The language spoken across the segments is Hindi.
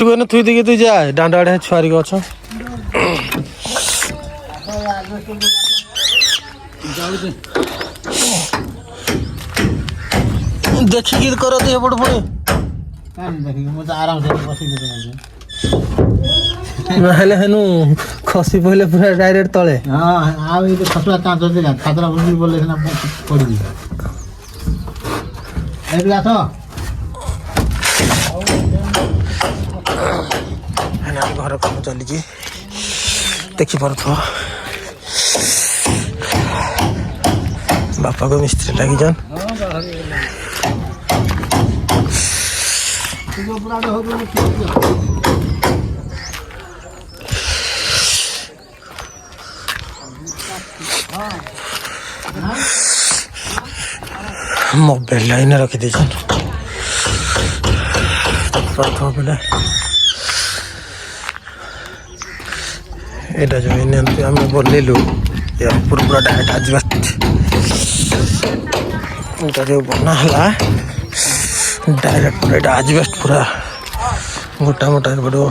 तू कहना थुई देखे तू जा डांडा आड़े छुआरी गछ देखिकी कर दे एपट पुणी आराम से बस नहले हेनु खसी पहले पूरा डायरेक्ट तले हाँ आ खसवा चांस अच्छे खातरा बुझी बोले पड़ी आस घर काम चली देखिपार बापा को मिस्त्री लगी जान मोबाइल लाइन रखी दे बोले एटा जो आम बोलू पूरा डायरेक्ट आजबेस्ट जो बना है डायरेक्ट पूरा आजबेस्ट पूरा गोटा मोटा बड़ो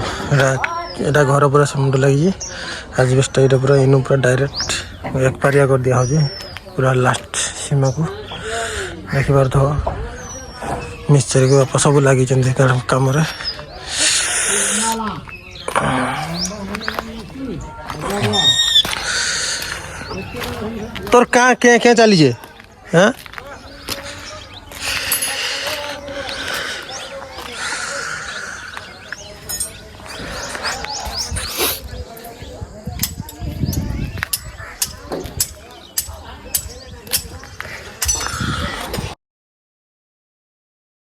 एटा घर पूरा समुद्र लगी आजबेस्ट ये पूरा इन पूरा डायरेक्ट एक पारिया कर दिया हो पूरा लास्ट सीमा को देखिपार मिस्त्री के बापा सब लगी कम तोर क्या क्या क्या चली हाँ